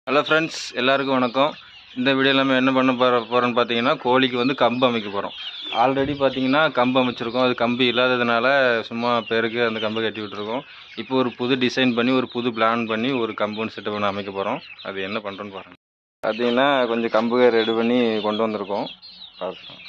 Hello friends, எல்லாருக்கும் வணக்கம். இந்த வீடியோவில் நம்ம என்ன பண்ண போகிறோன்னு பார்த்தீங்கன்னா, கோழிக்கு வந்து கம்பு அமைக்க போகிறோம். ஆல்ரெடி பார்த்தீங்கன்னா கம்பு அமைச்சிருக்கோம். அது கம்பு இல்லாததுனால சும்மா பேருக்கு அந்த கம்பை கட்டி விட்டுருக்கோம். இப்போ ஒரு புது டிசைன் பண்ணி ஒரு புது பிளான் பண்ணி ஒரு கம்பவுண்ட் செட்டப் பண்ணி அமைக்க போகிறோம். அது என்ன பண்ணுறோன்னு பாருங்கள். பார்த்தீங்கன்னா கொஞ்சம் கம்பு ரெடி பண்ணி கொண்டு வந்திருக்கோம். பார்த்துக்கலாம்.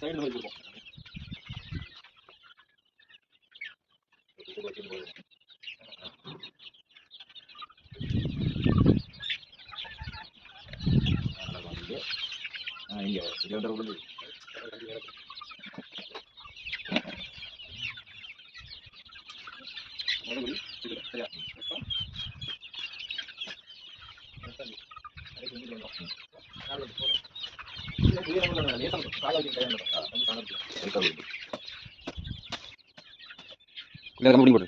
சைடு வச்சிருக்கோம். போடு.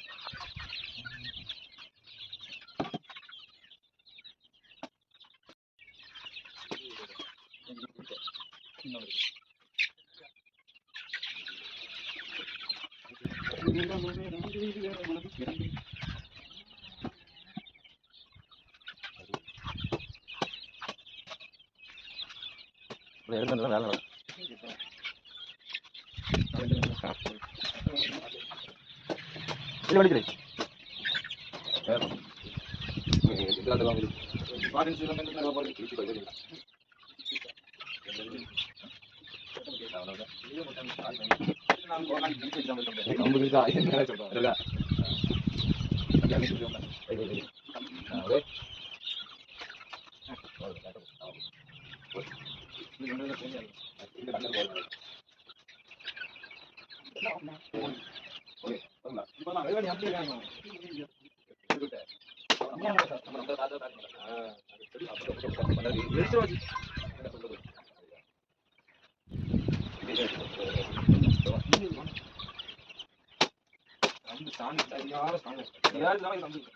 வேலை என்ன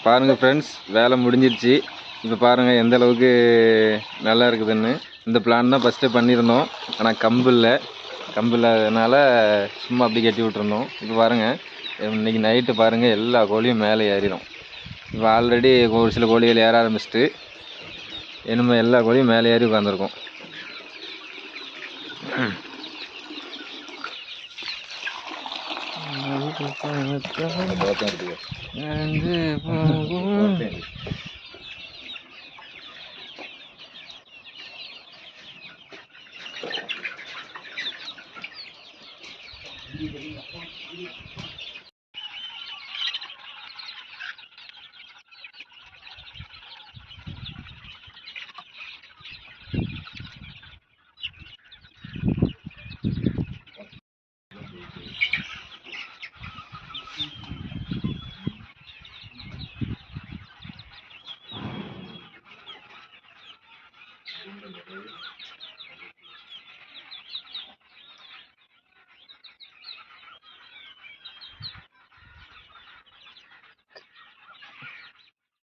பாருங்கள் ஃப்ரெண்ட்ஸ், வேலை முடிஞ்சிருச்சு. இப்போ பாருங்கள் எந்த அளவுக்கு நல்லா இருக்குதுன்னு. இந்த பிளான் தான் ஃபஸ்ட்டு பண்ணியிருந்தோம், ஆனால் கம்பு இல்லாததுனால சும்மா அப்படி கட்டி விட்டுருந்தோம். இப்போ பாருங்கள், இன்றைக்கி நைட்டு பாருங்கள் எல்லா கோழியும் மேலே ஏறிடும். இப்போ ஆல்ரெடி ஒரு சில கோழிகள் ஏற ஆரம்பிச்சிட்டு இனிமேல் எல்லா கோழியும் மேலே ஏறி உட்காந்துருக்கும்.